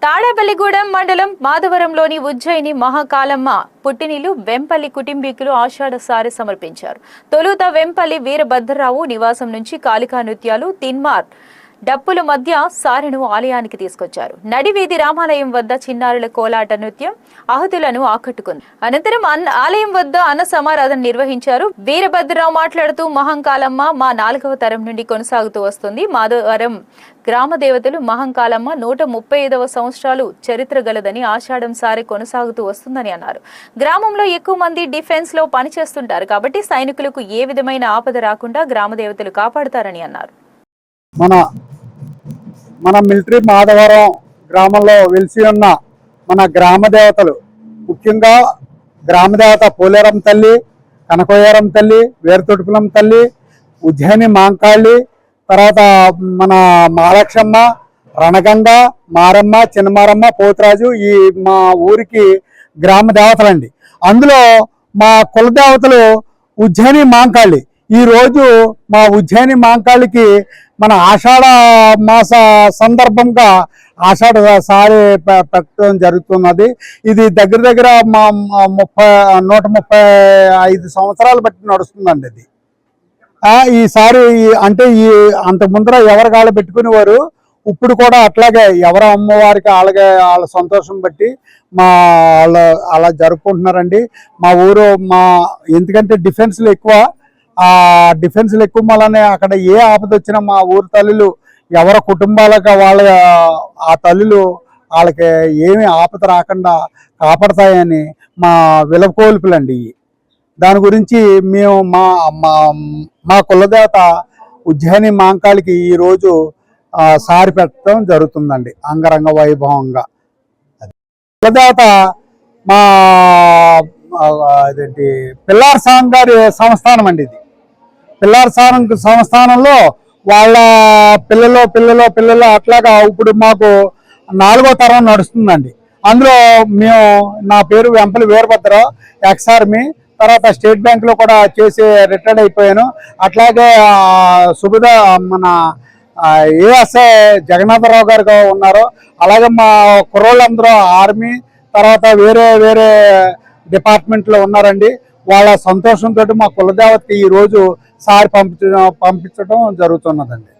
తాడేపల్లిగూడెం మండలం మాధవరంలోని ఉజ్జయిని మహాకాలమ్మ పుట్టినిల్లు వెంపల్లి కుటుంబీకులు ఆషాఢ సారె సమర్పించారు. తొలుత వెంపల్లి వీరభద్రరావు నివాసం నుంచి కాళికా నృత్యాలు, తిన్మార్ డప్పుల మధ్య సారెను ఆలయానికి తీసుకొచ్చారు. నడివీధి రామాలయం వద్ద చిన్నారుల కోలాట నృత్యం ఆహుతులను ఆకట్టుకుంది. అనంతరం ఆలయం వద్ద అన్న సమారాధన నిర్వహించారు. వీరభద్రరావు మాట్లాడుతూ మహంకాలమ్మ మా 4వ తరం నుండి కొనసాగుతూ వస్తుంది. మాధవరం గ్రామ దేవతలు మహంకాలమ్మ 135వ సంవత్సరాలు చరిత్ర గలదని ఆషాఢం సారె కొనసాగుతూ వస్తుందని అన్నారు. గ్రామంలో ఎక్కువ మంది డిఫెన్స్ లో పనిచేస్తుంటారు కాబట్టి సైనికులకు ఏ విధమైన ఆపద రాకుండా గ్రామ దేవతలు కాపాడుతారని అన్నారు. మన మిలిటరీ మాధవరం గ్రామంలో వెలిసి ఉన్న మన గ్రామ దేవతలు, ముఖ్యంగా గ్రామ దేవత పోలేరం తల్లి, కనకోయారం తల్లి, వేరుతొడుపులం తల్లి, ఉజ్జయిని మాంకాళి, తర్వాత మన మహాలక్ష్మ, రణగంగ, మారమ్మ, చిన్నమారమ్మ, పోతురాజు ఈ మా ఊరికి గ్రామ దేవతలండి. అందులో మా కుల దేవతలు ఉజ్జయిని మాంకాళి. ఈరోజు మా ఉజ్జయిని మాంకాళికి మన ఆషాఢ మాస సందర్భంగా ఆషాఢ సారె పెట్టడం జరుగుతున్నది. ఇది దగ్గర దగ్గర మా 135 సంవత్సరాలు బట్టి నడుస్తుందండి. ఇది ఈసారి అంటే అంత ముందర ఎవరి కాళ్ళ పెట్టుకునేవారు, ఇప్పుడు కూడా అట్లాగే ఎవరి అమ్మవారికి అలాగే వాళ్ళ సంతోషం బట్టి అలా జరుపుకుంటున్నారండి. మా ఊరు ఎందుకంటే డిఫెన్స్లు ఎక్కువ, డిఫెన్స్లు ఎక్కువ వల్లనే అక్కడ ఏ ఆపద వచ్చినా మా ఊరు తల్లులు ఎవరి కుటుంబాలకు ఆ తల్లులు వాళ్ళకి ఏమి ఆపద రాకుండా కాపాడతాయని మా విలకోల్పులండి. దాని గురించి మేము మా కులదేవత ఉజ్జయిని మాంకాళికి ఈరోజు సారి పెట్టడం జరుగుతుందండి అంగరంగ వైభవంగా. కులదేవత మా అదేంటి పిల్లార్ సాంగ్ గారి సంస్థానం అండి. ఇది పిల్లార్ సాంగ్ సంస్థానంలో వాళ్ళ పిల్లలు అట్లాగా ఇప్పుడు మాకు 4వ తరం నడుస్తుందండి. అందులో నా పేరు వెంపల్లి వీరభద్రరావు, ఎక్స్ ఆర్మీ, తర్వాత స్టేట్ బ్యాంక్లో కూడా చేసి రిటైర్డ్ అయిపోయాను. అట్లాగే మన ఏఎస్ఐ జగన్నాథరావు గారు ఉన్నారు. అలాగే మా కుర్రోళ్ళందరూ ఆర్మీ, తర్వాత వేరే డిపార్ట్మెంట్లో ఉన్నారండి. వాళ్ళ సంతోషంతో మా కులదేవతకి ఈరోజు సారి పంపించడం జరుగుతున్నదండి.